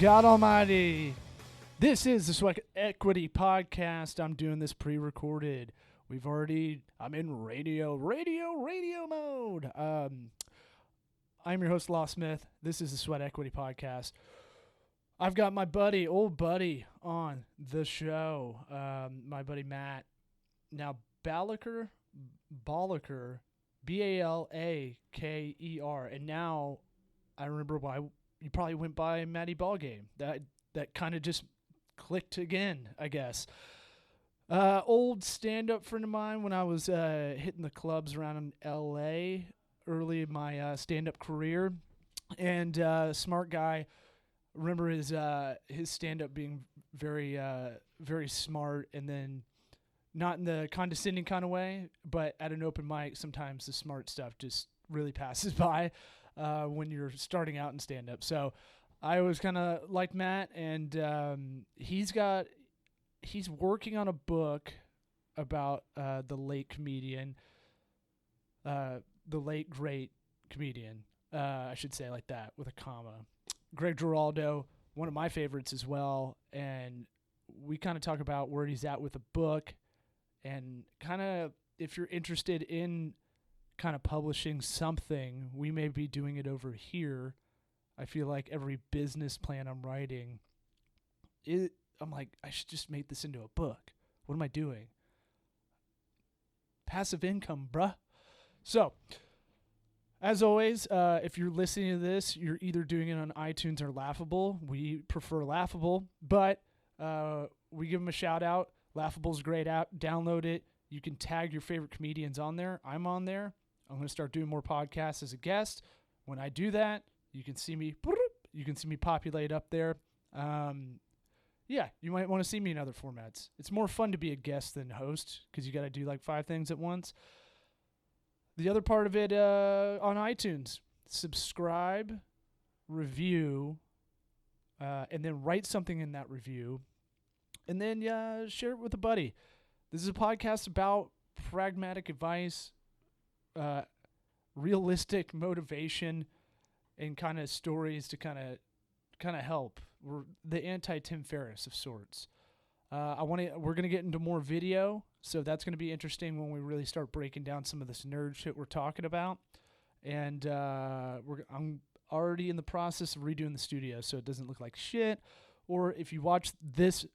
God Almighty. This is the Sweat Equity Podcast. I'm doing this pre-recorded. I'm in radio mode. I'm your host, Law Smith. This is the Sweat Equity Podcast. I've got my old buddy on the show, my buddy Matt. Now, Balaker, B-A-L-A-K-E-R. And now I remember why you probably went by Matty Ballgame. That kind of just clicked again, I guess. Old stand-up friend of mine when I was hitting the clubs around in L.A. early in my stand-up career. And smart guy. Remember his stand-up being very, very smart, and then not in the condescending kind of way, but at an open mic, sometimes the smart stuff just really passes by when you're starting out in stand-up. So I was kind of like Matt, and he's working on a book about the late comedian, the late great comedian, I should say like that with a comma. Greg Giraldo, one of my favorites as well, and we kind of talk about where he's at with the book, and kind of if you're interested in kind of publishing something, we may be doing it over here. I feel like every business plan I'm writing, I'm like, I should just make this into a book. What am I doing? Passive income, bruh. So, as always, if you're listening to this, you're either doing it on iTunes or Laughable. We prefer Laughable, but we give them a shout out. Laughable's a great app. Download it. You can tag your favorite comedians on there. I'm on there. I'm going to start doing more podcasts as a guest. When I do that, you can see me. You can see me populate up there. Yeah, you might want to see me in other formats. It's more fun to be a guest than host because you got to do like 5 things at once. The other part of it on iTunes, subscribe, review, and then write something in that review, and then share it with a buddy. This is a podcast about pragmatic advice, realistic motivation, and kind of stories to kind of help. We're the anti-Tim Ferriss of sorts. We're gonna get into more video, so that's gonna be interesting when we really start breaking down some of this nerd shit we're talking about. And I'm already in the process of redoing the studio, so it doesn't look like shit. Or if you watch this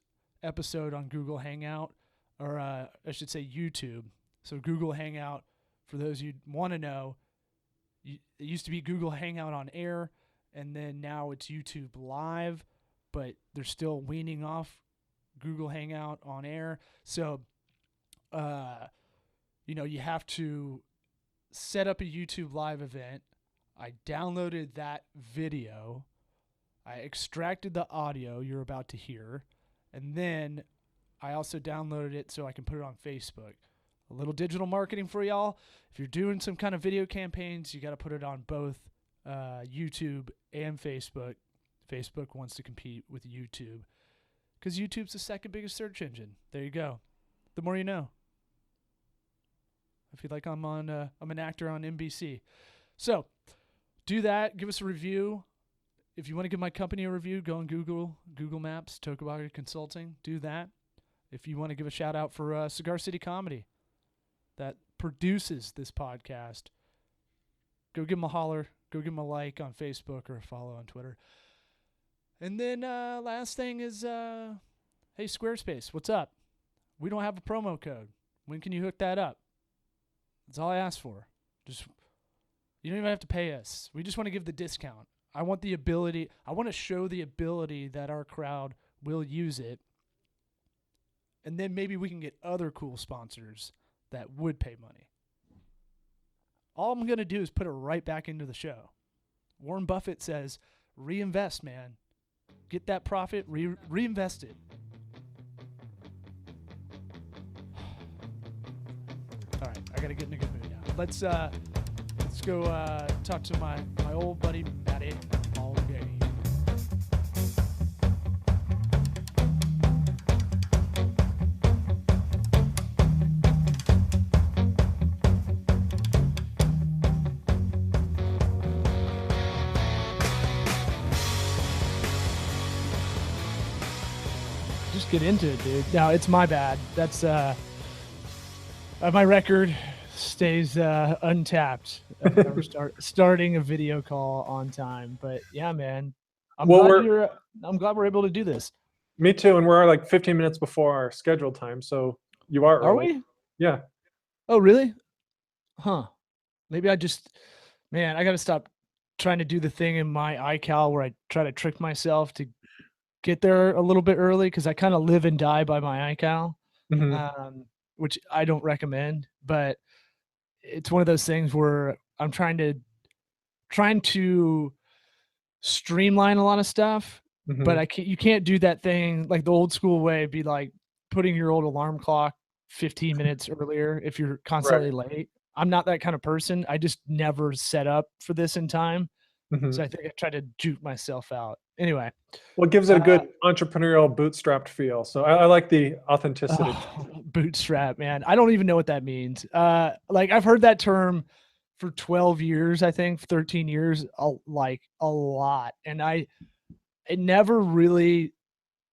episode on Google Hangout, or I should say YouTube. So Google Hangout, for those you want to know, it used to be Google Hangout on air, and then now it's YouTube Live, but they're still weaning off Google Hangout on air. So, you have to set up a YouTube Live event. I downloaded that video. I extracted the audio you're about to hear, and then I also downloaded it so I can put it on Facebook. A little digital marketing for y'all. If you're doing some kind of video campaigns, you got to put it on both YouTube and Facebook. Facebook wants to compete with YouTube because YouTube's the second biggest search engine. There you go. The more you know. I feel like I'm an actor on NBC. So do that. Give us a review. If you want to give my company a review, go on Google Maps, Tokubaga Consulting. Do that. If you want to give a shout out for Cigar City Comedy that produces this podcast, go give them a holler. Go give them a like on Facebook or a follow on Twitter. And then last thing is, hey, Squarespace, what's up? We don't have a promo code. When can you hook that up? That's all I ask for. You don't even have to pay us. We just want to give the discount. I want to show the ability that our crowd will use it. And then maybe we can get other cool sponsors that would pay money. All I'm going to do is put it right back into the show. Warren Buffett says, reinvest, man. Get that profit, reinvest it. All right, I got to get in a good mood now. Let's go talk to my old buddy, Matty Ballgame. get into it, dude. Now it's my bad. That's my record stays untapped. I've never starting a video call on time, but yeah, man, I'm Well, glad we're able to do this. me too, and we're like 15 minutes before our scheduled time, so you are Are early. we? Yeah. Oh, really? Huh. Maybe man, I got to stop trying to do the thing in my iCal where I try to trick myself to get there a little bit early because I kind of live and die by my iCal, Hmm. which I don't recommend. But it's one of those things where I'm trying to streamline a lot of stuff, but Hmm. you can't do that thing like the old school way, be like putting your old alarm clock 15 minutes earlier if you're Right. constantly late. I'm not that kind of person. I just never set up for this in time. Hmm. So I think I try to juke myself out. Anyway, Well, it gives it a uh, good entrepreneurial bootstrapped feel. So I like the authenticity. bootstrap, man. I don't even know what that means. Like I've heard that term for 12 years, I think 13 years, like a lot. And it never really,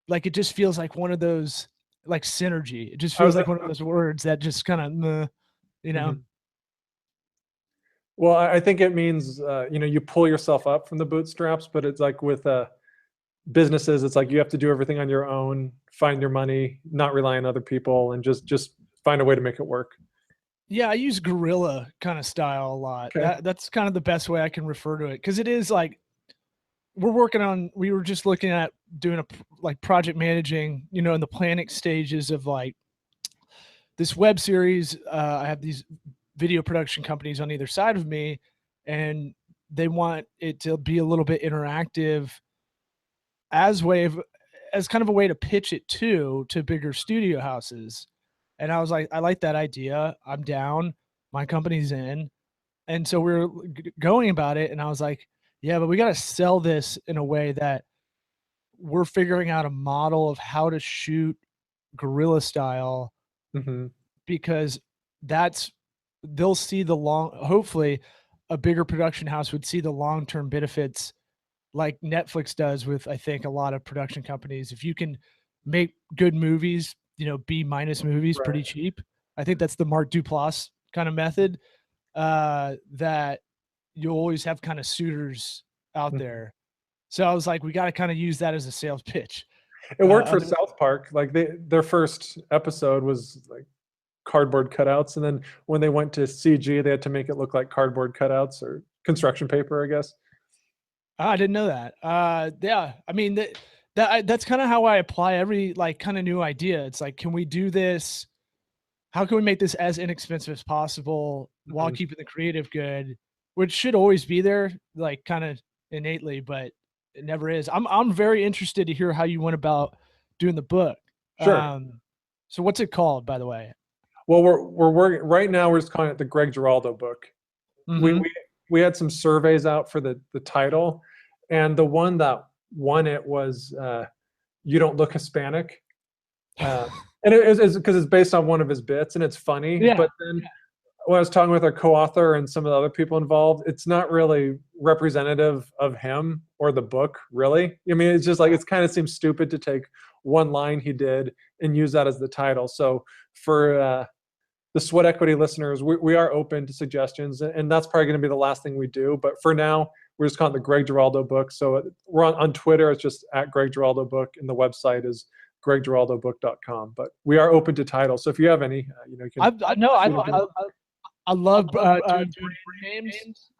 like, it just feels like one of those, like synergy. It just I feels was, like one of those words that just kind of, you know? mhm. Well, I think it means you pull yourself up from the bootstraps, but it's like with businesses, it's like you have to do everything on your own, find your money, not rely on other people, and just find a way to make it work. Yeah, I use guerrilla kind of style a lot. Okay. That's kind of the best way I can refer to it because it is like we were just looking at doing like project managing, in the planning stages of like this web series. I have these video production companies on either side of me, and they want it to be a little bit interactive as way of as kind of a way to pitch it to bigger studio houses. And I was like, I like that idea. I'm down. My company's in. And so we are going about it, and I was like, yeah, but we got to sell this in a way that we're figuring out a model of how to shoot guerrilla style Hmm. because that's they'll see the long hopefully a bigger production house would see the long-term benefits like Netflix does with I think a lot of production companies. If you can make good movies, B minus movies pretty Right. cheap. I think that's the Mark Duplass kind of method that you always have kind of suitors out Mhm. there. So I was like, we got to kind of use that as a sales pitch. It worked for Other South Park. Like their first episode was like cardboard cutouts, and then when they went to CG, they had to make it look like cardboard cutouts or construction paper, I guess. I didn't know that. Yeah, I mean that's kind of how I apply every like kind of new idea. It's like, can we do this? How can we make this as inexpensive as possible while Mhm. keeping the creative good, which should always be there, like kind of innately, but it never is. I'm very interested to hear how you went about doing the book. Sure. So what's it called, by the way? Well, we're working right now. We're just calling it the Greg Giraldo book. We Mm-hmm. we we had some surveys out for the title, and the one that won it was "You Don't Look Hispanic," uh, and it is because it's based on one of his bits, and it's funny. Yeah. But then when I was talking with our co-author and some of the other people involved, it's not really representative of him or the book, really. I mean, it's just like it kind of seems stupid to take one line he did and use that as the title. So for the Sweat Equity listeners, we are open to suggestions, and that's probably going to be the last thing we do. But for now, we're just calling it the Greg Giraldo book. So we're on Twitter. It's just at Greg Giraldo book, and the website is greggiraldobook.com. But we are open to titles. So if you have any, you can. I know I love doing Doing brand brand names. names.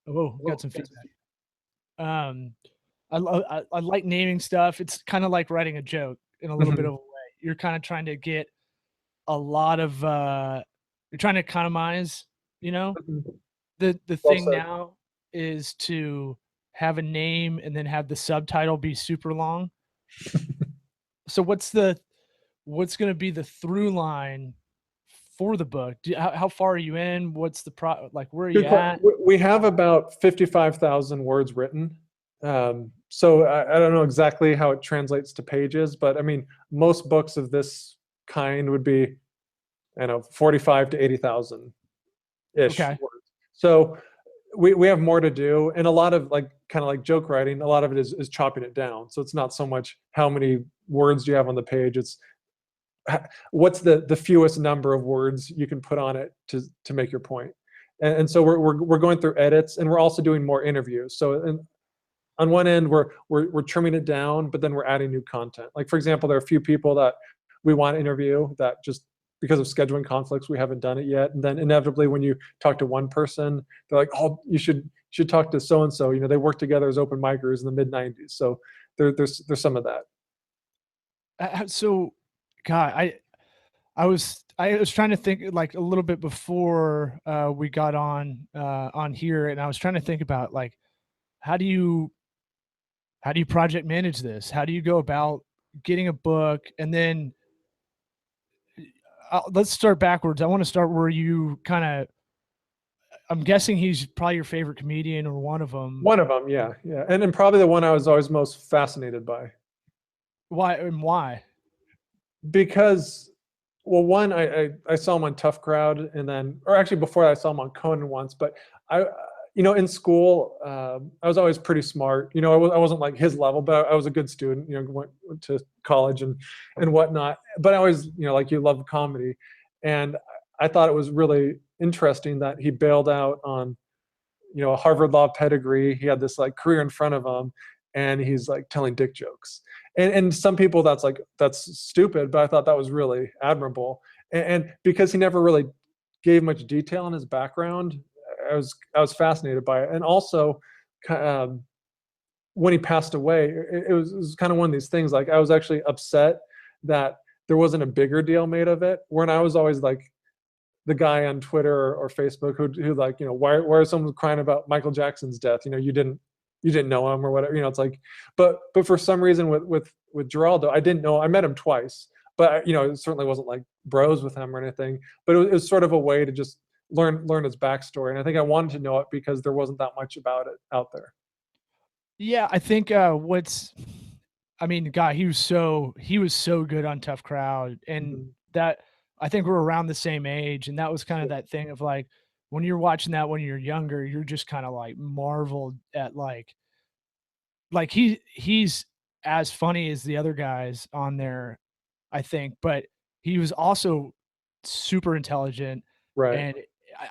Oh, got Whoa, some that's feedback. Um, I like naming stuff. It's kind of like writing a joke in a little bit Mhm. of a way. You're kind of trying to get a lot of you're trying to economize, you know? Mhm. The Well thing said. now is to have a name and then have the subtitle be super long. So what's going to be the through line for the book? How far are you in? What's the like where are you Good question. at? We have about 55,000 words written. So I don't know exactly how it translates to pages, but I mean, most books of this kind would be, I don't know, 45 to 80,000 ish Okay. words. So we have more to do, and a lot of like kind of like joke writing, a lot of it is chopping it down. So it's not so much how many words do you have on the page, it's what's the fewest number of words you can put on it to make your point. And so we're going through edits, and we're also doing more interviews. So on one end we're trimming it down, but then we're adding new content. Like for example, there are a few people that we want to interview that just because of scheduling conflicts we haven't done it yet. And then inevitably when you talk to one person, they're like, oh, you should talk to so and so, you know, they worked together as open micers in the mid 90s. So there's some of that. So God, I was trying to think like a little bit before we got on here, and I was trying to think about like how do you project manage this? How do you go about getting a book? And then let's start backwards. I want to start where you kind of. I'm guessing he's probably your favorite comedian or one of them. One of them, yeah, and probably the one I was always most fascinated by. Why and why? Because, well, one, I saw him on Tough Crowd, and then, or actually before that, I saw him on Conan once. But you know, in school, I was always pretty smart. You know, I wasn't like his level, but I was a good student. You know, went to college and whatnot. But I always, you know, like you love comedy, and I thought it was really interesting that he bailed out on, you know, a Harvard Law pedigree. He had this like career in front of him, and he's like telling dick jokes. And some people that's stupid, but I thought that was really admirable. And because he never really gave much detail on his background, I was fascinated by it. And also, when he passed away, it was kind of one of these things. Like I was actually upset that there wasn't a bigger deal made of it. When I was always like the guy on Twitter or Facebook who like, you know, why is someone crying about Michael Jackson's death? You know, you didn't know him or whatever. You know, it's like, but for some reason with Geraldo, I didn't know. I met him twice, but you know, it certainly wasn't like bros with him or anything. But it was sort of a way to just learn his backstory, and I think I wanted to know it because there wasn't that much about it out there. Yeah, I think I mean, God, he was so good on Tough Crowd, and that I think we're around the same age, and that was kind of that thing of like when you're watching that when you're younger, you're just kind of like marveled at like he's as funny as the other guys on there, I think, but he was also super intelligent. Right. And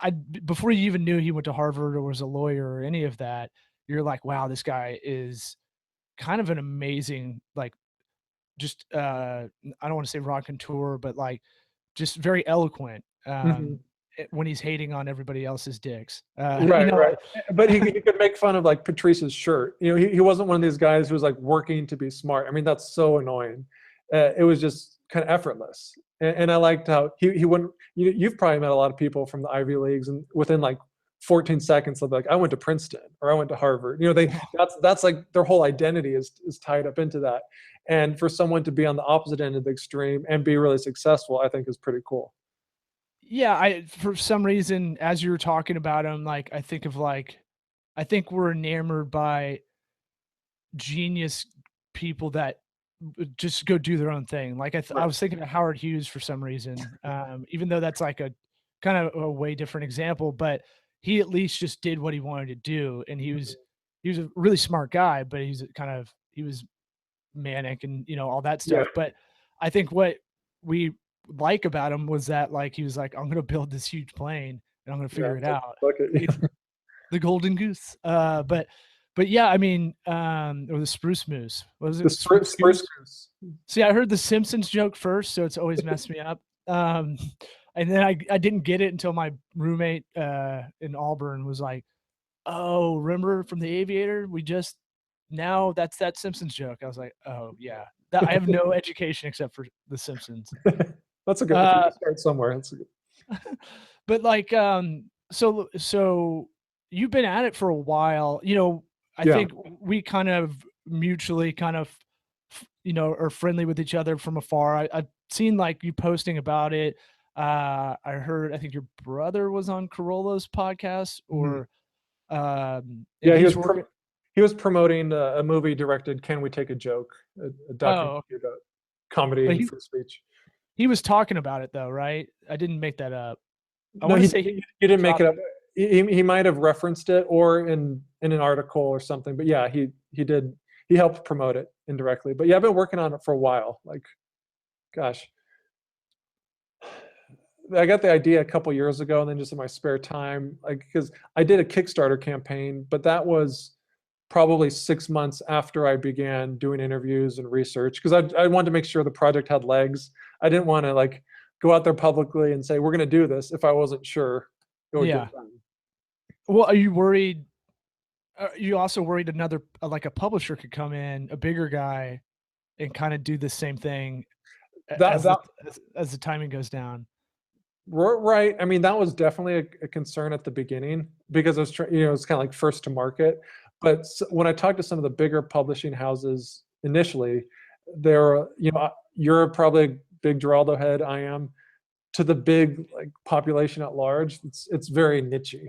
I before you even knew he went to Harvard or was a lawyer or any of that, you're like, wow, this guy is kind of an amazing, like, just I don't want to say raconteur, but like just very eloquent. When he's hating on everybody else's dicks. Right, you know, right. But he could make fun of like Patrice's shirt. You know, he wasn't one of these guys who was like working to be smart. I mean, that's so annoying. It was just kind of effortless. And I liked how he wouldn't, you've probably met a lot of people from the Ivy Leagues, and within like 14 seconds they'll be like, I went to Princeton or I went to Harvard. You know, that's like their whole identity is tied up into that. And for someone to be on the opposite end of the extreme and be really successful, I think is pretty cool. Yeah, for some reason, as you were talking about him, like I think we're enamored by genius people that just go do their own thing. Like I was thinking of Howard Hughes for some reason, even though that's like a kind of a way different example, but he at least just did what he wanted to do, and he was a really smart guy, but he was manic and you know all that stuff. But I think what we like about him was that like he was like, I'm going to build this huge plane and I'm going to figure it out. The golden goose. But yeah, I mean, or the spruce moose. What was it? The spruce goose. See, I heard the Simpsons joke first, so it's always messed me up. And then I didn't get it until my roommate in Auburn was like, oh, remember from The Aviator? Now that's that Simpsons joke. I was like, oh yeah. I have no education except for The Simpsons. That's a good if you start somewhere. That's a good. But like, so you've been at it for a while. You know, I think we kind of mutually kind of, you know, are friendly with each other from afar. I've seen like you posting about it. I think your brother was on Carollo's podcast, or he was promoting a movie directed Can We Take a Joke, a documentary about comedy and free speech. He was talking about it though, right? I didn't make that up. You didn't make it up. he might have referenced it or in an article or something. But yeah, he helped promote it indirectly. But yeah, I've been working on it for a while. Like, gosh, I got the idea a couple years ago, and then just in my spare time, like because I did a Kickstarter campaign, but that was probably 6 months after I began doing interviews and research because I wanted to make sure the project had legs. I didn't want to like go out there publicly and say we're going to do this if I wasn't sure it would Yeah. get done. Well, are you worried? Are you also worried another like a publisher could come in, a bigger guy, and kind of do the same thing That that as the timing goes down? right. I mean, that was definitely a concern at the beginning because I was trying, it's kind of like first to market. But when I talked to some of the bigger publishing houses initially, they're, you're probably a big Geraldo head. I am. To the big like population at large, it's very nichey.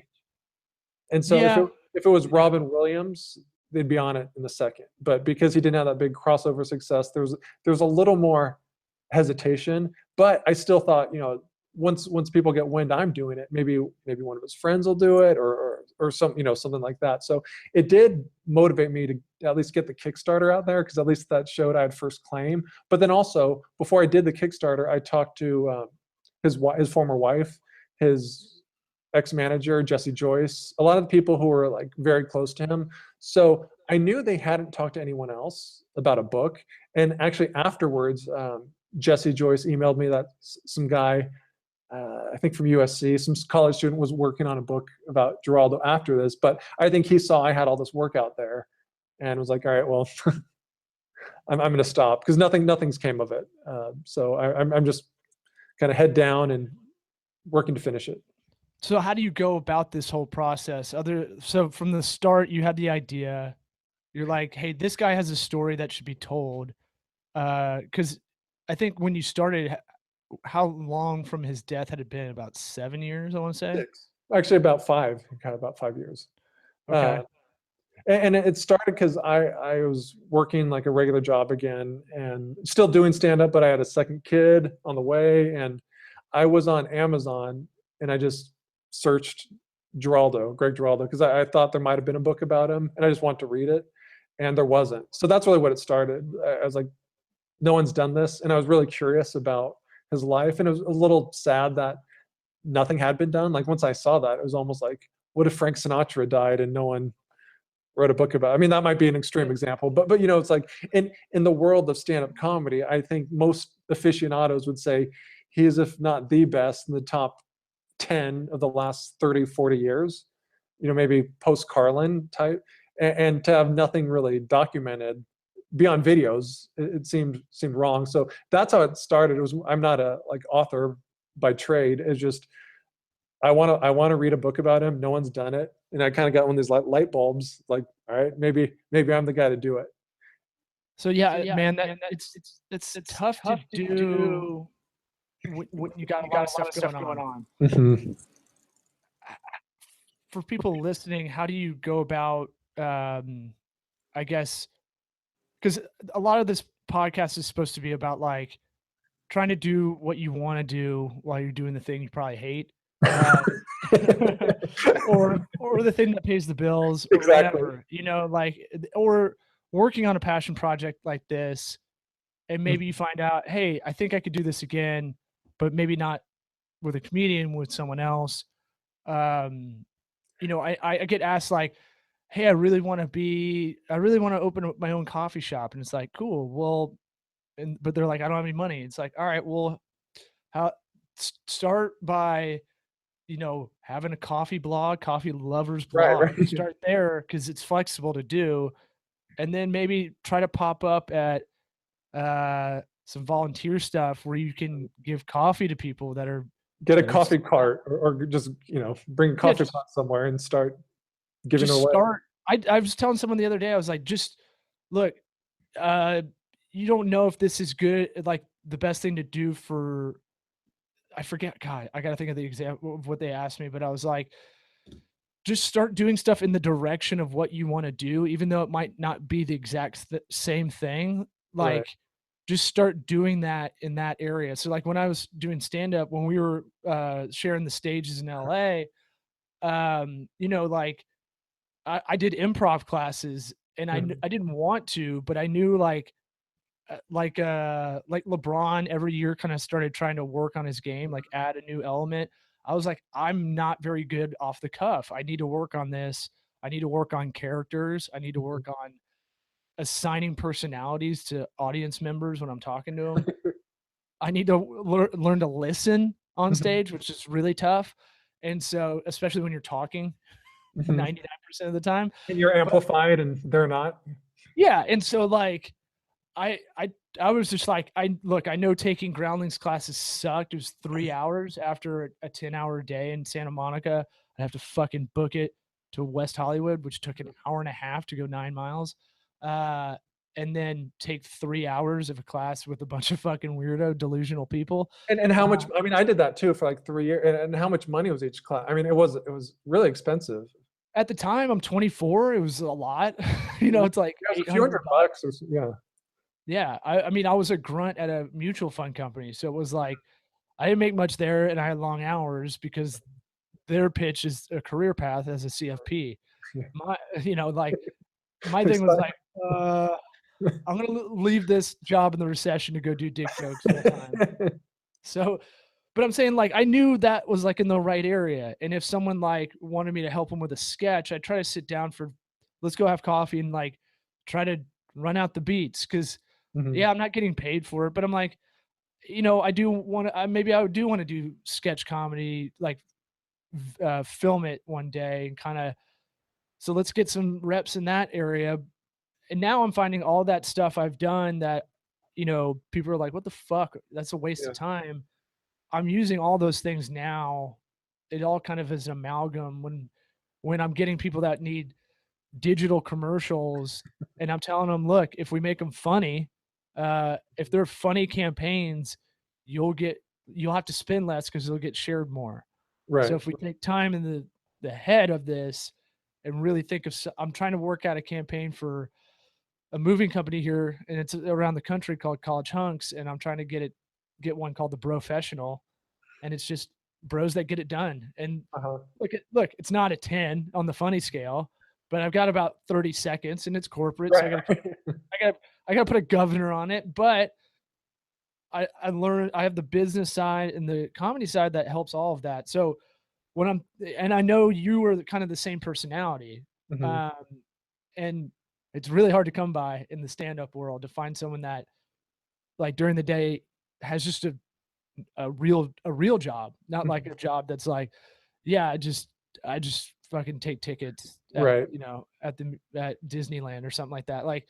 And so Yeah. if it was Robin Williams, they'd be on it in a second. But because he didn't have that big crossover success, there's a little more hesitation. But I still thought, once people get wind I'm doing it, maybe one of his friends will do it or some, something like that. So it did motivate me to at least get the Kickstarter out there because at least that showed I had first claim. But then also before I did the Kickstarter, I talked to his former wife, his ex-manager, Jesse Joyce, a lot of the people who were like very close to him. So I knew they hadn't talked to anyone else about a book. And actually afterwards, Jesse Joyce emailed me that some guy, I think from USC, some college student was working on a book about Geraldo after this, but I think he saw I had all this work out there and was like, all right, well, I'm going to stop because nothing's came of it. So I'm just kind of head down and working to finish it. So how do you go about this whole process? So from the start, you had the idea. You're like, hey, this guy has a story that should be told. Because I think when you started, how long from his death had it been? About 7 years, I want to say. 6. Actually, about 5. Kind of about 5 years. Okay. And it started because I was working like a regular job again and still doing stand up, but I had a second kid on the way, and I was on Amazon and I just searched Greg Giraldo, because I thought there might have been a book about him and I just wanted to read it, and there wasn't. So that's really what it started. I was like, no one's done this, and I was really curious about his life, and it was a little sad that nothing had been done. Like once I saw that, it was almost like, what if Frank Sinatra died and no one wrote a book about it? I mean, that might be an extreme example, but it's like in the world of stand-up comedy, I think most aficionados would say he is, if not the best, in the top 10 of the last 30, 40 years, maybe post Carlin type, and to have nothing really documented beyond videos, it seemed wrong. So that's how it started. I'm not a like author by trade. It's just I want to read a book about him. No one's done it, and I kind of got one of these light bulbs. Like, all right, maybe I'm the guy to do it. So yeah, man, it's tough to do. When you got a lot of stuff going on. Mm-hmm. For people listening, how do you go about? I guess because a lot of this podcast is supposed to be about like trying to do what you want to do while you're doing the thing you probably hate. Or the thing that pays the bills, or Exactly. whatever, like, or working on a passion project like this, and maybe you find out, hey, I think I could do this again, but maybe not with a comedian, with someone else. I get asked like, hey, I really want to open my own coffee shop, and it's like, cool, well, but they're like, I don't have any money. It's like, all right, well, start by having a coffee blog, coffee lovers blog. Right. Start there because it's flexible to do, and then maybe try to pop up at some volunteer stuff where you can give coffee to people that are get a coffee cart, or just bring a coffee pot somewhere and start giving away. I was telling someone the other day, I was like, just look, you don't know if this is good, like the best thing to do for. I forget. God, I got to think of the example of what they asked me, but I was like, just start doing stuff in the direction of what you want to do, even though it might not be the exact same thing. Like, Right. Just start doing that in that area. So like when I was doing stand up, when we were sharing the stages in LA, You know, like I did improv classes and Mhm. I didn't want to, but I knew like LeBron every year kind of started trying to work on his game, like add a new element. I was like, I'm not very good off the cuff. I need to work on this. I need to work on characters. I need to Mhm. work on assigning personalities to audience members when I'm talking to them. I need to learn to listen on Mhm. stage, which is really tough. And so, especially when you're talking Mhm. 99% of the time. And you're But amplified and they're not. yeah, and so like I I I was just like, I know taking groundlings classes sucked. It was 3 hours after a 10-hour day in Santa Monica. I'd have to fucking book it to West Hollywood, which took an hour and a half to go 9 miles, uh, and then take 3 hours of a class with a bunch of fucking weirdo, delusional people. And how much, Uh, I mean, I did that too for like 3 years. And how much money was each class? I mean, it was really expensive. at the time, I'm 24, it was a lot. You know, Mhm. it's like Yeah, it was a few 800 hundred bucks. bucks or yeah. Yeah, I mean, I was a grunt at a mutual fund company, so it was like I didn't make much there, and I had long hours because their pitch is a career path as a CFP. Yeah. My you know, like, my thing was Exciting. like, I'm gonna leave this job in the recession to go do dick jokes full time. So but I'm saying, like, I knew that was, like, in the right area, and if someone, like, wanted me to help them with a sketch, I'd try to sit down for let's go have coffee and, like, try to run out the beats. Because Mhm. yeah, I'm not getting paid for it, but I'm like, you know, I do wanna maybe I do wanna do sketch comedy, like, film it one day and kinda so let's get some reps in that area. And now I'm finding all that stuff I've done that, you know, people are like, "What the fuck? That's a waste of Yeah. time." I'm using all those things now. It all kind of is an amalgam when I'm getting people that need digital commercials and I'm telling them, "Look, if we make them funny, if they're funny campaigns, you'll have to spend less because 'cause they'll get shared more." So Right. if we take time in the head of this and really think of I'm trying to work out a campaign for a moving company here, and it's around the country called College Hunks, and I'm trying to get one called the Brofessional, and it's just bros that get it done. And Uh-huh. look, it's not a 10 on the funny scale, but I've got about 30 seconds, and it's corporate, so Right. I got I got to put a governor on it, but I learned I have the business side and the comedy side that helps all of that. So when I'm and I know you are kind of the same personality, Mhm. um, and it's really hard to come by in the stand-up world to find someone that, like, during the day has just a real job, not like Mhm. a job that's like, yeah, I just fucking take tickets at, Right. you know, at Disneyland or something like that. Like,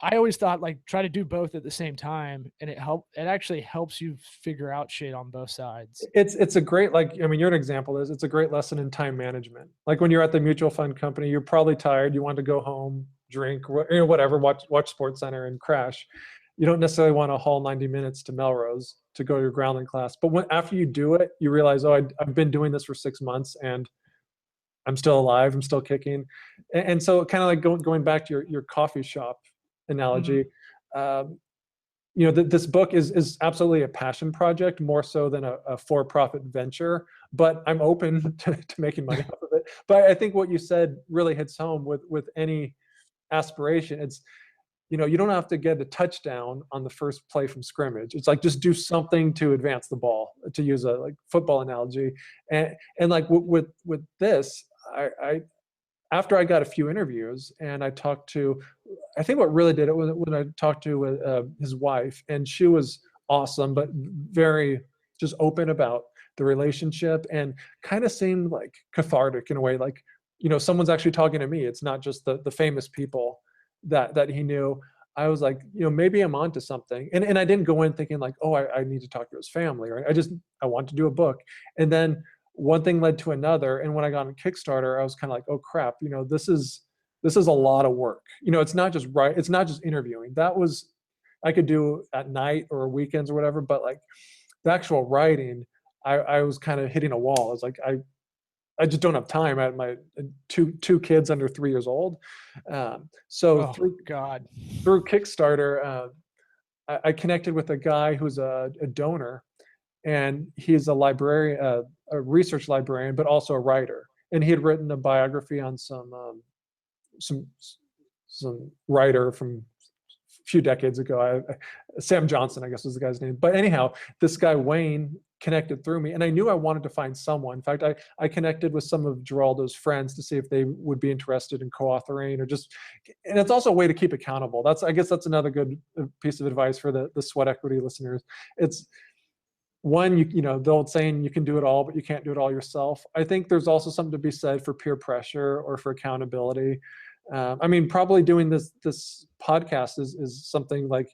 I always thought, like, try to do both at the same time, and it actually helps you figure out shit on both sides. It's a great, like, I mean, you're an example of this. It's a great lesson in time management. Like when you're at the mutual fund company, you're probably tired, you want to go home, drink, whatever, watch Sports Center and crash. You don't necessarily want to haul 90 minutes to Melrose to go to your grounding class. But when after you do it, you realize, oh, I've been doing this for 6 months and I'm still alive, I'm still kicking. And so kind of like going back to your coffee shop Mhm. analogy, um, you know, this book is absolutely a passion project more so than a for-profit venture, but I'm open to making money off of it. But I think what you said really hits home with any aspiration. It's, you know, you don't have to get a touchdown on the first play from scrimmage. It's like just do something to advance the ball, to use a like football analogy. And like with this, I after I got a few interviews and I talked to, I think what really did it was when I talked to his wife, and she was awesome, but very just open about the relationship and kind of seemed like cathartic in a way. Like, you know, someone's actually talking to me. It's not just the famous people that he knew. I was like, you know, maybe I'm onto something. And I didn't go in thinking like, oh, I need to talk to his family, right? I want to do a book. And then one thing led to another. And when I got on Kickstarter, I was kind of like, oh crap, you know, this is a lot of work. You know, it's not just interviewing. That was I could do at night or weekends or whatever, but like the actual writing, I was kind of hitting a wall. I was like, I just don't have time. I had my two kids under 3 years old. So Oh god. through Kickstarter, I connected with a guy who's a donor, and he's a librarian, a research librarian, but also a writer. and he had written a biography on some some writer from a few decades ago. Sam Johnson, I guess was the guy's name. But anyhow, this guy Wayne connected through me, and I knew I wanted to find someone. In fact, I connected with some of Geraldo's friends to see if they would be interested in co-authoring, or just, and it's also a way to keep accountable. I guess that's another good piece of advice for the sweat equity listeners. It's one, you know, the old saying, you can do it all, but you can't do it all yourself. I think there's also something to be said for peer pressure or for accountability. I mean, probably doing this podcast is something like,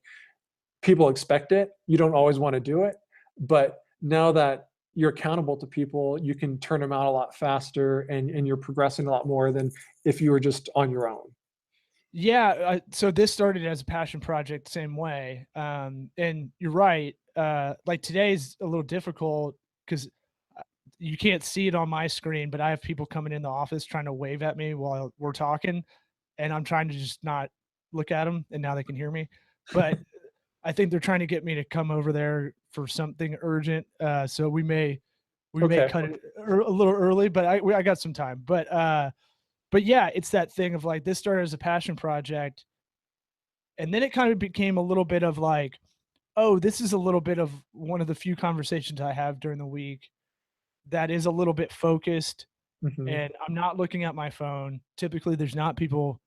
people expect it. You don't always want to do it, but now that you're accountable to people, you can turn them out a lot faster, and you're progressing a lot more than if you were just on your own. Yeah. So this started as a passion project, same way. And you're right. Like today's a little difficult because you can't see it on my screen, but I have people coming in the office trying to wave at me while we're talking, and I'm trying to just not look at them, and now they can hear me. But I think they're trying to get me to come over there for something urgent. So we may cut it a little early, but I got some time. But yeah, it's that thing of like, this started as a passion project, and then it kind of became a little bit of like, oh, this is a little bit of one of the few conversations I have during the week that is a little bit focused, Mm-hmm. and I'm not looking at my phone. Typically, there's not people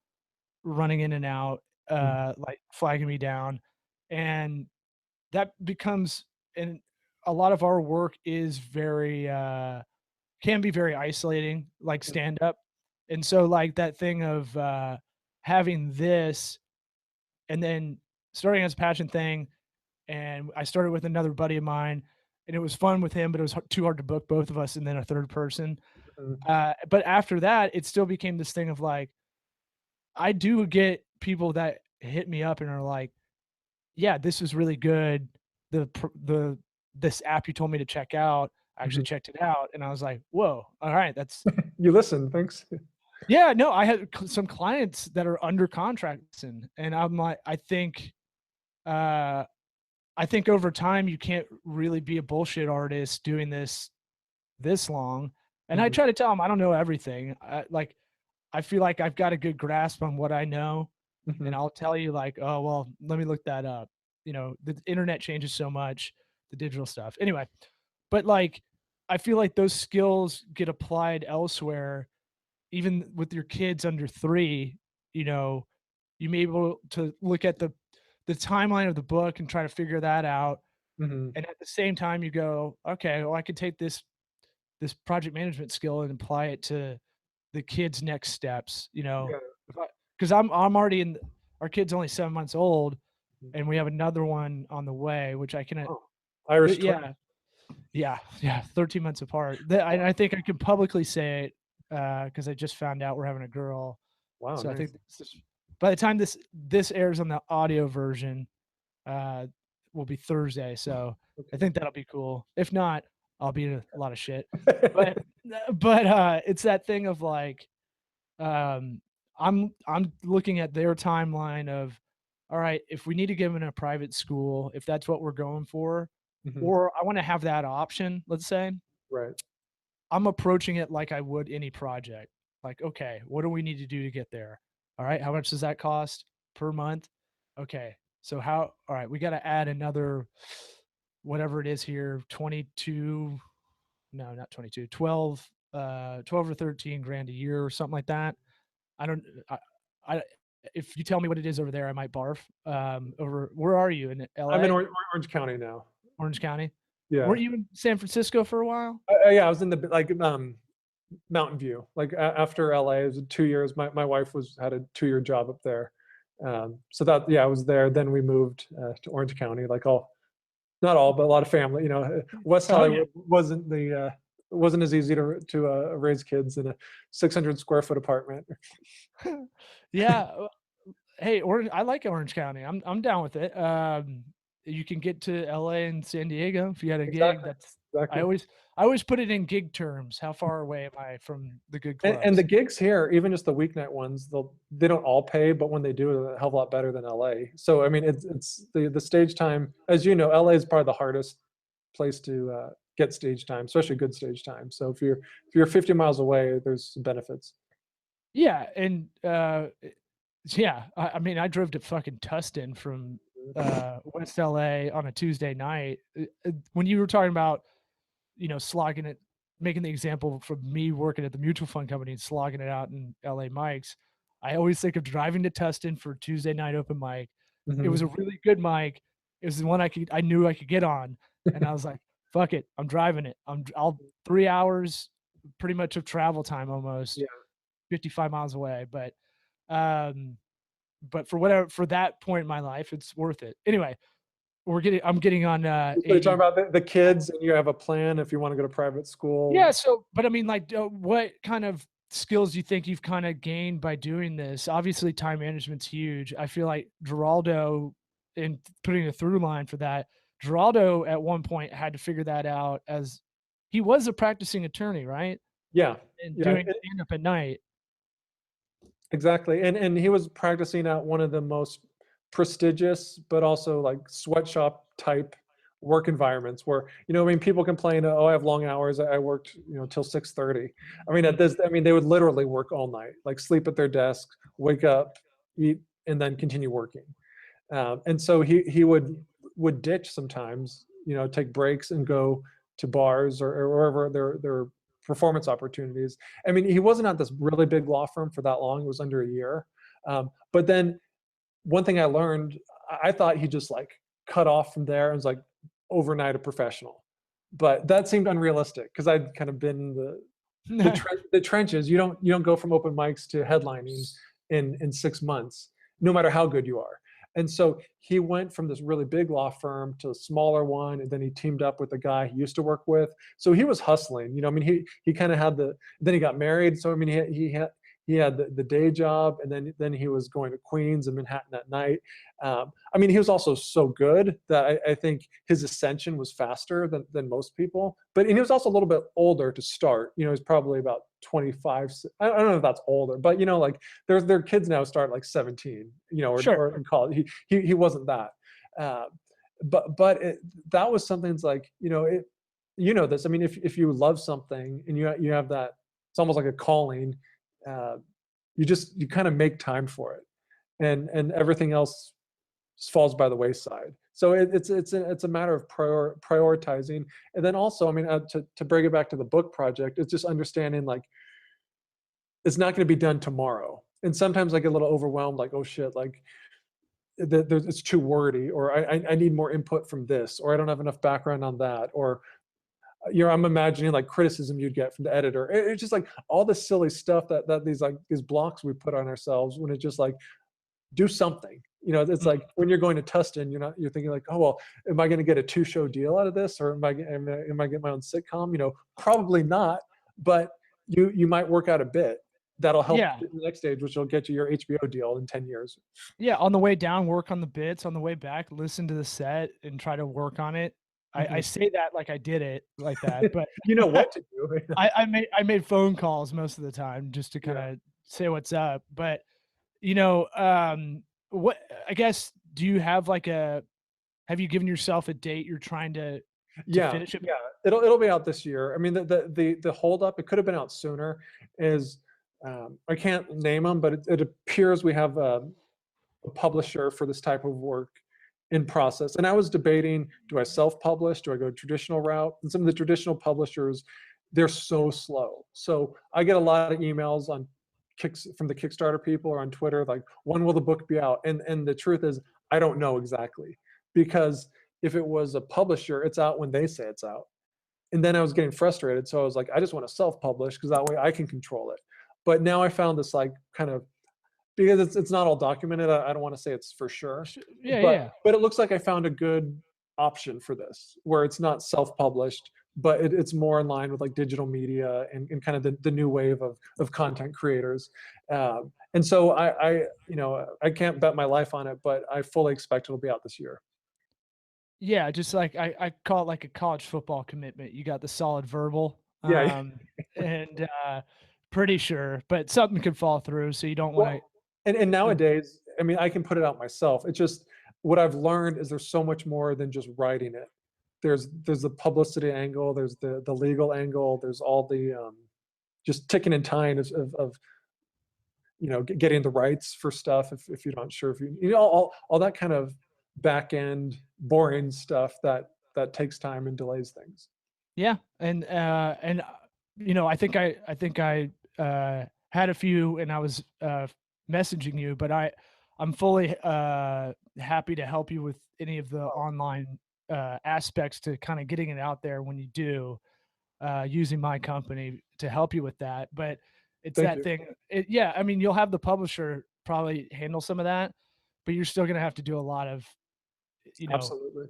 running in and out, like flagging me down, and that becomes, and a lot of our work is very can be very isolating, like stand up. And so like that thing of having this, and then starting as a passion thing, and I started with another buddy of mine, and it was fun with him, but it was too hard to book both of us and then a third person. But after that, it still became this thing of like, I do get people that hit me up and are like, yeah, this is really good. This app you told me to check out, I actually checked it out, and I was like, whoa, all right, that's You listen, thanks. yeah. No, I had some clients that are under contracts, and I'm like, uh, I think over time you can't really be a bullshit artist doing this long. And I try to tell them I don't know everything. I feel like I've got a good grasp on what I know, and I'll tell you like, oh well, let me look that up. You know, the internet changes so much, the digital stuff. Anyway, but like, I feel like those skills get applied elsewhere, even with your kids under 3. You know, you may be able to look at the timeline of the book and try to figure that out. Mm-hmm. And at the same time, you go, okay, well, I could take this project management skill and apply it to the kids' next steps. You know, because I'm already in. Our kid's only 7 months old, and we have another one on the way, which I can. Irish twin. Yeah, 13 months apart. I think I can publicly say it because I just found out we're having a girl. Wow. So Nice. I think by the time this airs on the audio version, will be Thursday. So I think that'll be cool. If not, I'll be in a lot of shit. But it's that thing of like, I'm looking at their timeline of, all right, if we need to give them in a private school, if that's what we're going for, or I want to have that option, let's say, Right. I'm approaching it like I would any project. Like, okay, what do we need to do to get there? All right, how much does that cost per month? Okay, so all right, we got to add another, whatever it is here, 22, no, not 22, 12, 12 or 13 grand a year or something like that. I if you tell me what it is over there, I might barf. Where are you, in LA? I'm in Orange County now. Orange County. Yeah. Weren't you in San Francisco for a while? Yeah, I was in the Mountain View. Like after LA, it was 2 years. My wife had a 2-year job up there. So that, yeah, I was there. Then we moved to Orange County. Like not all, but a lot of family. You know, West Hollywood wasn't as easy to raise kids in a 600 square foot apartment. Yeah. Hey, I like Orange County. I'm down with it. You can get to LA and San Diego if you had a gig. Exactly. I always put it in gig terms. How far away am I from the good clubs? And the gigs here, even just the weeknight ones, they don't all pay, but when they do, they're a hell of a lot better than LA. So I mean, it's the stage time. As you know, LA is probably the hardest place to get stage time, especially good stage time. So if you're 50 miles away, there's some benefits. Yeah, and yeah, I mean, I drove to fucking Tustin from West LA on a Tuesday night. When you were talking about, slogging it, making the example from me working at the mutual fund company and slogging it out in LA mics, I always think of driving to Tustin for Tuesday night open mic. It was Mhm. a really good mic. It was the one I knew I could get on, and I was like, "Fuck it, I'm driving it. I'll 3 hours, pretty much of travel time almost, Yeah. 55 miles away." Um, but for that point in my life, it's worth it. Anyway, I'm getting on So you're talking 80. about the kids, and you have a plan if you want to go to private Yeah, school. so but I mean, like, what kind of skills do you think you've kinda gained by doing this? Obviously, time management's huge. I feel like Geraldo, in putting a through line for that, Geraldo at one point had to figure that out, as he was a practicing attorney, right? Yeah, And yeah, doing stand-up at night. exactly. And he was practicing at one of the most prestigious, but also like sweatshop type work environments where, I mean, people complain, oh, I have long hours. I worked, till 6:30. I mean, Mhm. they would literally work all night, like sleep at their desk, wake up, eat, and then continue working. And so he would ditch sometimes, take breaks and go to bars or wherever there performance opportunities. I mean, he wasn't at this really big law firm for that long. It was under a year. But then one thing I learned, I thought he just like cut off from there and was like overnight a professional. But that seemed unrealistic because I'd kind of been in the trenches. You don't go from open mics to headlining in 6 months, no matter how good you are. And so he went from this really big law firm to a smaller one, and then he teamed up with a guy he used to work with. So he was hustling. I mean, he kind of had the. Then he got married. So I mean, he had the day job, and then he was going to Queens and Manhattan at night. I mean, he was also so good that I think his ascension was faster than most people. And he was also a little bit older to start. He's probably about 25. I don't know if that's older, but like their kids now start like 17. Sure. Or in college. He wasn't that. Uh, but that was something that's like this. I mean, if you love something and you have that, it's almost like a calling. Uh, you kind of make time for it, and everything else falls by the wayside. So it's a matter of prioritizing. And then also, I mean, to bring it back to the book project, it's just understanding like it's not going to be done tomorrow. And sometimes I get a little overwhelmed, like, oh shit, like it's too wordy, or I need more input from this, or I don't have enough background on that, or I'm imagining like criticism you'd get from the editor. It's just like all this silly stuff that these blocks we put on ourselves, when it's just like, do something. It's Mhm. like when you're going to Tustin, you're thinking like, oh well, am I going to get a 2-show deal out of this, or am I getting my own sitcom? Probably not, but you might work out a bit that'll help Yeah. the next stage, which will get you your HBO deal in 10 years. Yeah, on the way down, work on the bits. On the way back, listen to the set and try to work on it. I Mhm. say that like I did it like that, but You know what to do. I made phone calls most of the time just to Yeah. kinda say what's up. But, what I guess, do you have like a have you given yourself a date you're trying to Yeah, finish it? yeah. It'll be out this year. I mean, the holdup, it could have been out sooner, is I can't name them, but it appears we have a publisher for this type of work in process. And I was debating, do I self-publish? Do I go traditional route? And some of the traditional publishers, they're so slow. So I get a lot of emails on kicks from the Kickstarter people, or on Twitter, like, when will the book be out? And the truth is, I don't know exactly, because if it was a publisher, it's out when they say it's out. And then I was getting frustrated. So I was like, I just want to self-publish because that way I can control it. But now I found this like kind of, because it's not all documented. I don't want to say it's for sure, Yeah, but yeah. but it looks like I found a good option for this, where it's not self-published, but it's more in line with like digital media and kind of the new wave of content creators. And so I can't bet my life on it, but I fully expect it'll be out this year. Yeah, just like I call it like a college football commitment. You got the solid verbal, Yeah. and, pretty sure, but something could fall through, so you don't wanna. Well, and nowadays, I mean, I can put it out myself. It's just what I've learned is there's so much more than just writing it. there's the publicity angle, there's the legal angle, there's all the just ticking and tying of getting the rights for stuff if you're not sure if all that kind of back end boring stuff that takes time and delays things. Yeah, and I think I had a few, and I was messaging you, but I'm fully happy to help you with any of the online aspects to kind of getting it out there when you do, using my company to help you with that. But it's Thank that you. thing. Yeah, I mean, you'll have the publisher probably handle some of that, but you're still gonna have to do a lot of, you know, Absolutely.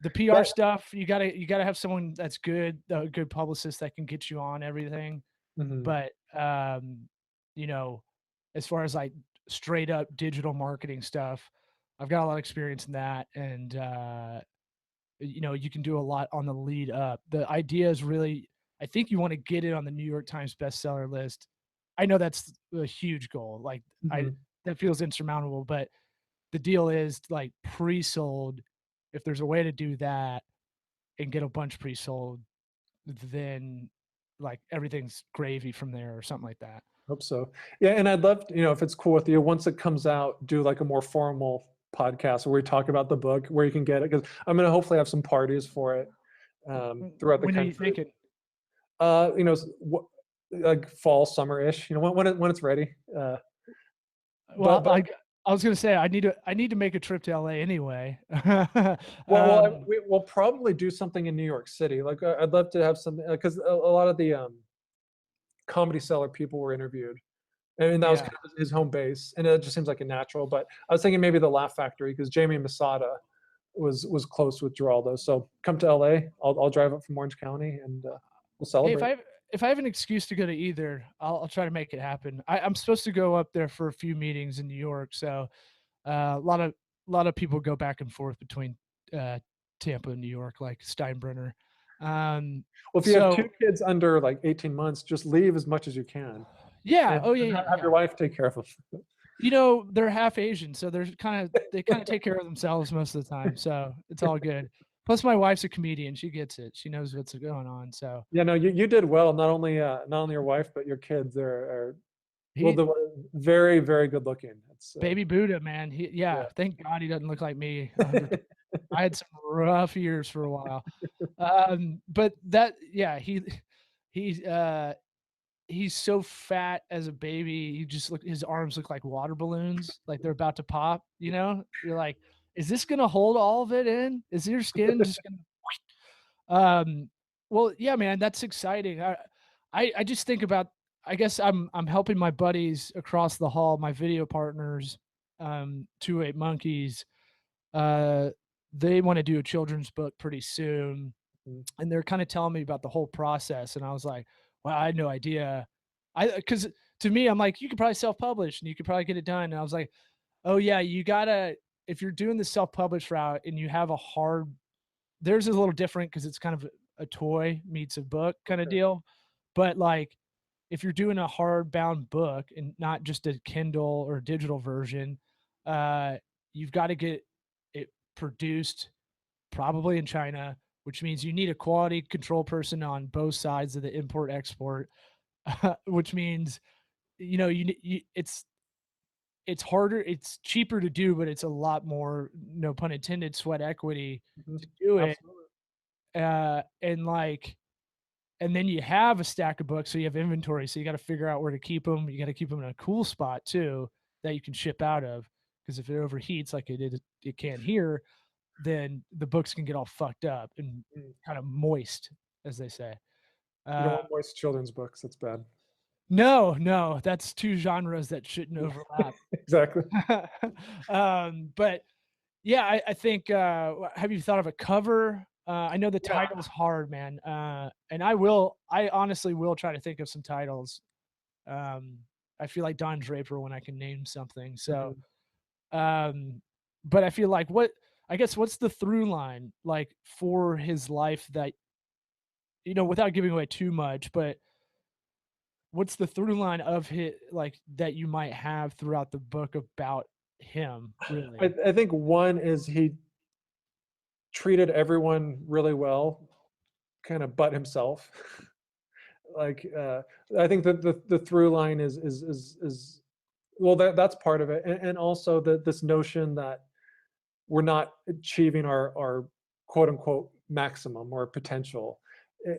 the PR That stuff. You gotta have someone that's good, a good publicist that can get you on everything. mhm. But you know, as far as like straight up digital marketing stuff, I've got a lot of experience in that, and you can do a lot on the lead up. The idea is really, I think you want to get it on the New York Times bestseller list. I know that's a huge goal. Like I Mhm. that feels insurmountable, but the deal is like pre-sold. If there's a way to do that and get a bunch pre-sold, then like everything's gravy from there or something like that. Hope so. Yeah, and I'd love if it's cool with you, once it comes out, do like a more formal podcast where we talk about the book, where you can get it, because I'm going to hopefully have some parties for it throughout the When are you country. thinking? Like fall, summer-ish, when it's ready. Well, But I was gonna say I need to make a trip to LA anyway. well, we'll probably do something in New York City. Like I'd love to have some because a lot of the Comedy Cellar people were interviewed, and that was Yeah. kind of his home base, and it just seems like a natural. But I was thinking maybe the Laugh Factory because Jamie Masada was close with Geraldo. So come to LA. I'll drive up from Orange County and we'll Hey, celebrate. if I have an excuse to go to either, I'll try to make it happen. I'm supposed to go up there for a few meetings in New York, so a lot of people go back and forth between uh, Tampa and New York, like Steinbrenner. Um, Well, if you have two so kids under like 18 months, just leave as much as you can yeah, and oh yeah, have yeah, have yeah. your wife take care of them. They're half Asian, so they kind of take care of themselves most of the time, so it's all good. Plus, my wife's a comedian; she gets it. She knows what's going on. So Yeah, no, you did well. Not only your wife, but your kids are well, he, they're very, very good looking. It's baby Buddha, man. yeah. Thank God he doesn't look like me. 100%. I had some rough years for a while, but yeah, he's he's so fat as a baby. His arms look like water balloons, like they're about to pop. You're like, is this gonna hold all of it in? Is your skin just gonna? Well, yeah, man, that's exciting. I just think about. I guess I'm helping my buddies across the hall, my video partners, 28 Monkeys. Uh, they want to do a children's book pretty soon, Mm, and they're kind of telling me about the whole process, and I was like, "Wow, I had no idea." Because to me, I'm like, "You could probably self-publish, and you could probably get it done." And I was like, "Oh yeah, you gotta if you're doing the self-publish route and you have a hard theirs is a little different because it's kind of a toy meets a book kind of okay. deal. But like, if you're doing a hardbound book and not just a Kindle or digital version, you've got to get it produced probably in China, which means you need a quality control person on both sides of the import export, which means it's harder, it's cheaper to do, but it's a lot more, no pun intended, sweat equity Mhm. to do it. Absolutely. And like, and then you have a stack of books, so you have inventory. So you got to figure out where to keep them. You got to keep them in a cool spot too that you can ship out of. Because if it overheats like it can here, then the books can get all fucked up and Mm. kind of moist, as they say. You don't Uh, want moist children's books. That's bad. no, no, that's two genres that shouldn't overlap. Exactly. But yeah, I think. Have you thought of a cover? I know the Yeah. title's hard, man. And I honestly will try to think of some titles. Um, I feel like Don Draper when I can name something. So, Mhm. um, but I feel like I guess what's the through line like for his life that without giving away too much, but what's the through line of his like that you might have throughout the book about him, I, really? I think one is he treated everyone really well, kind of but himself. Like, I think that the through line is well, that's part of it, and also this notion that we're not achieving our quote unquote maximum or potential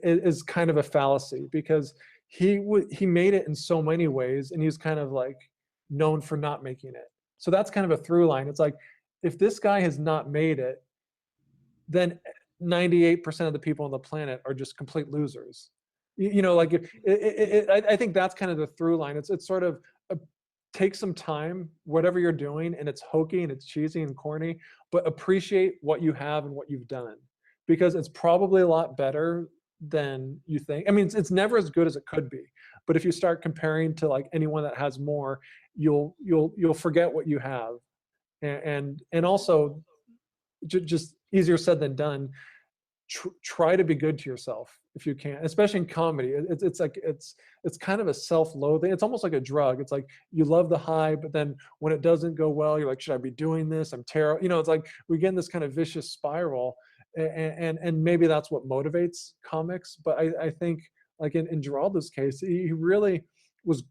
is kind of a fallacy, because he made it in so many ways, and he's kind of like known for not making it. So that's kind of a through line. It's like, if this guy has not made it, then 98% of the people on the planet are just complete losers. You know, like, I think that's kind of the through line. It's sort of a, take some time, whatever you're doing, and it's hokey and it's cheesy and corny, but appreciate what you have and what you've done, because it's probably a lot better than you think. I mean, it's never as good as it could be, but if you start comparing to like anyone that has more, you'll forget what you have, and also, just easier said than done. Try to be good to yourself if you can, especially in comedy. It's like it's kind of a self-loathing. It's almost like a drug. It's like you love the high, but then when it doesn't go well, you're like, should I be doing this? I'm terrible. You know, it's like we get in this kind of vicious spiral, and maybe that's what motivates comics. But I think, like in Geraldo's case, he really was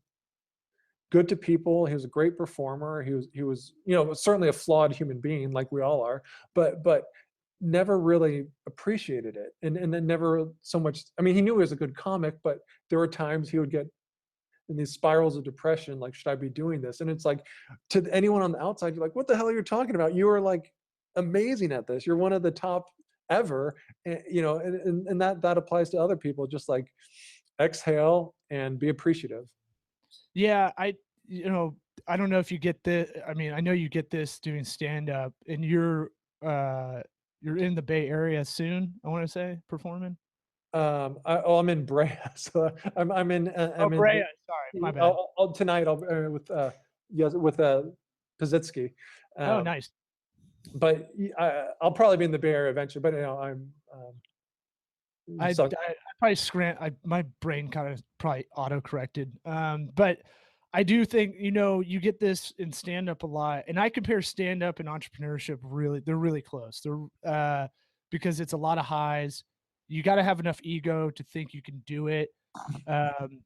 good to people. He was a great performer. He was certainly a flawed human being, like we all are, but never really appreciated it, and then never so much. I mean, he knew he was a good comic, but there were times he would get in these spirals of depression, like, should I be doing this? And it's like, to anyone on the outside, you're like, what the hell are you talking about? You are like amazing at this. You're one of the top ever. And that applies to other people. Just like, exhale and be appreciative. Yeah, you know, I don't know if you get the I mean, I know you get this doing stand up, and you're in the Bay Area soon, I wanna say, performing? I'm in Brea, so Oh, I'm in. Brea, sorry, my bad. Tonight I'll with yes, with Pazitsky. Oh, Um, nice. but I'll probably be in the Bay Area eventually. But I'm so I probably my brain kinda probably autocorrected, but I do think, you get this in stand-up a lot, and I compare stand-up and entrepreneurship they're really close. Because it's a lot of highs. You gotta have enough ego to think you can do it, um,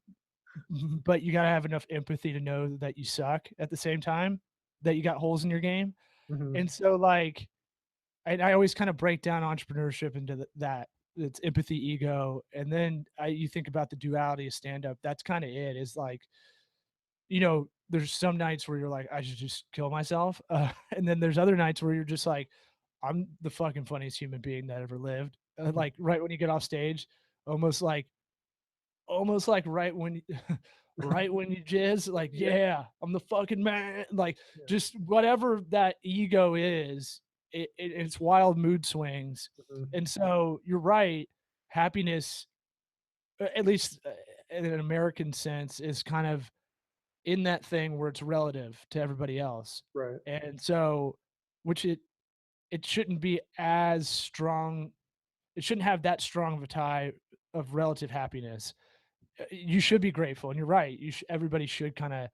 but you gotta have enough empathy to know that you suck at the same time, that you got holes in your game, mhm, and so, like, and I always kind of break down entrepreneurship into that. It's empathy, ego, and then you think about the duality of stand up. That's kind of it. Is like, there's some nights where you're like, I should just kill myself, and then there's other nights where you're just like, I'm the fucking funniest human being that ever lived. mhm. Like right when you get off stage, almost like, right when, right when you jizz, like, Yeah, yeah, I'm the fucking man. Like, yeah. just whatever that ego is, it's wild mood swings. Mhm. And so you're right. Happiness, at least in an American sense, is kind of in that thing where it's relative to everybody else. Right. And so, which it shouldn't be as strong. It shouldn't have that strong of a tie of relative happiness. You should be grateful, and you're right. Everybody should kind of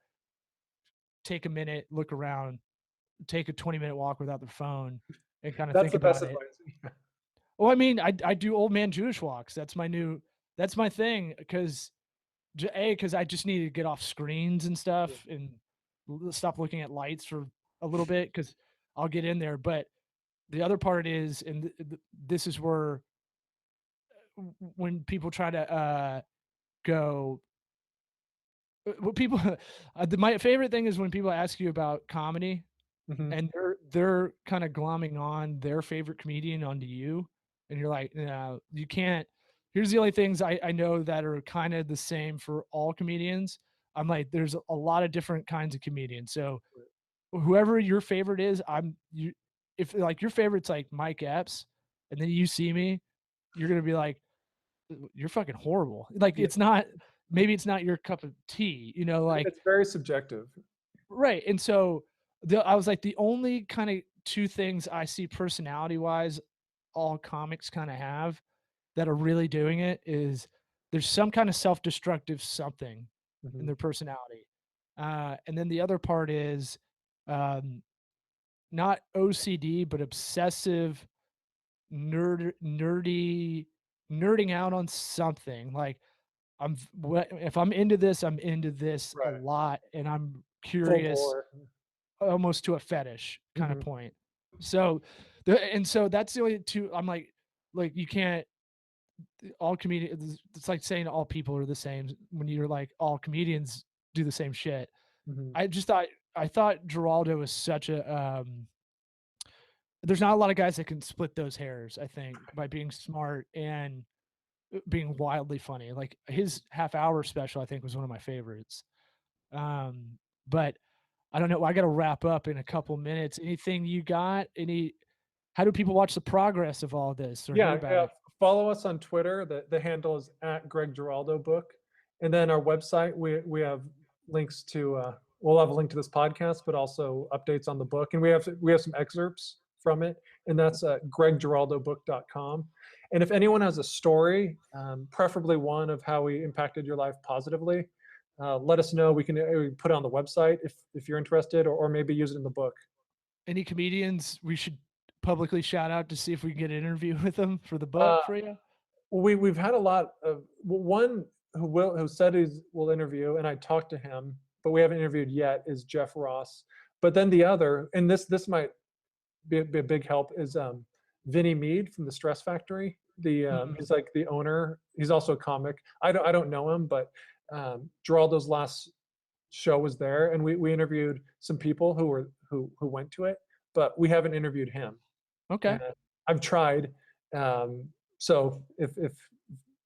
take a minute, look around, take a 20-minute walk without their phone, and kind of That's think the best about it. advice. Well, I mean, I do old man Jewish walks. That's my thing, because because I just need to get off screens and Yeah. stuff, and stop looking at lights for a little bit, because I'll get in there. But the other part is, and this is where, when people try to go, what people, my favorite thing is when people ask you about comedy, Mhm. and they're kinda glomming on their favorite comedian onto you, and you're like, "No, you can't." Here's the only things I know that are kinda the same for all comedians. I'm like, there's a lot of different kinds of comedians, so whoever your favorite is, if, like, your favorite's, like, Mike Epps, and then you see me, you're gonna be like, You're fucking horrible." Like, Yeah. it's not, maybe it's not your cup of tea, like. It's very subjective. Right, and so, I was like, the only kinda 2 things I see personality-wise all comics kinda have that are really doing it is there's some kinda self-destructive something in Mhm. their personality, and then the other part is, um, not OCD, but obsessive nerding out on something. Like if I'm into this, I'm into this a Right. lot, and I'm Full curious bore. almost to a fetish kind of Mhm. point. So so that's the only two. I'm like you can't all comedians. It's like saying all people are the same when you're like all comedians do the same shit. Mhm. I thought Geraldo was such a there's not a lot of guys that can split those hairs, I think, by being smart and being wildly funny. Like his half hour special, I think, was one of my favorites. But I don't know. I got to wrap up in a couple minutes. Anything you got? How do people watch the progress of all this or hear Yeah, about yeah. it? Follow us on Twitter. The handle is at Greg Giraldo Book. And then our website, we have links to we'll have a link to this podcast, but also updates on the book. And we have some excerpts from it. And that's greggiraldobook.com. And if anyone has a story, preferably one of how we impacted your life positively, let us know. We can put it on the website if you're interested, or maybe use it in the book. Any comedians we should publicly shout out to see if we can get an interview with them for the book Uh, for you? we've had a lot of one who said he will interview, and I talked to him, but we haven't interviewed yet. Is Jeff Ross. But then the other, and this might be a big help, is Vinny Mead from the Stress Factory. He's like the owner. He's also a comic. I don't know him, but Geraldo's last show was there, and we interviewed some people who went to it, but we haven't interviewed him. Okay. I've tried. Um, so if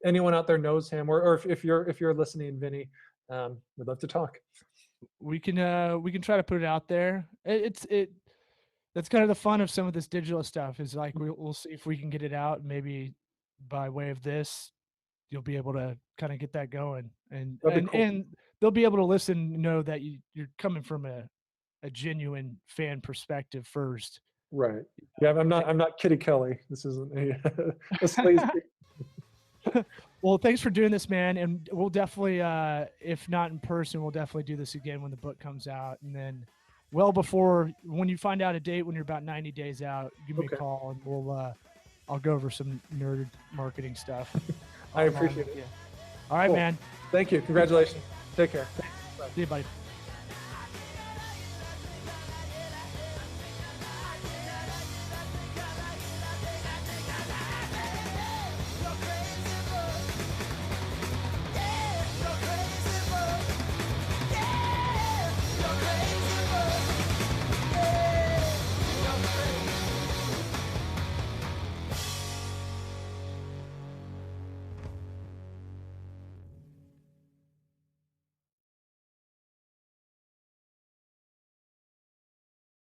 anyone out there knows him, or if you're listening, Vinny, we'd love to talk. We can try to put it out there. That's kind of the fun of some of this digital stuff is like we'll see if we can get it out, and maybe by way of this you'll be able to kind of get that going, and That'd be cool. they'll be able to listen, know that you're coming from a genuine fan perspective first. Right. Yeah, I'm not Kitty Kelly. This isn't a sleaze. Well, thanks for doing this, man, and we'll definitely if not in person, we'll definitely do this again when the book comes out, and then well before, when you find out a date when you're about 90 days out, give me Okay. a call and I'll go over some nerd marketing stuff. I appreciate it. Yeah. All right, Cool. man. Thank you. Congratulations. Take care. See you, buddy.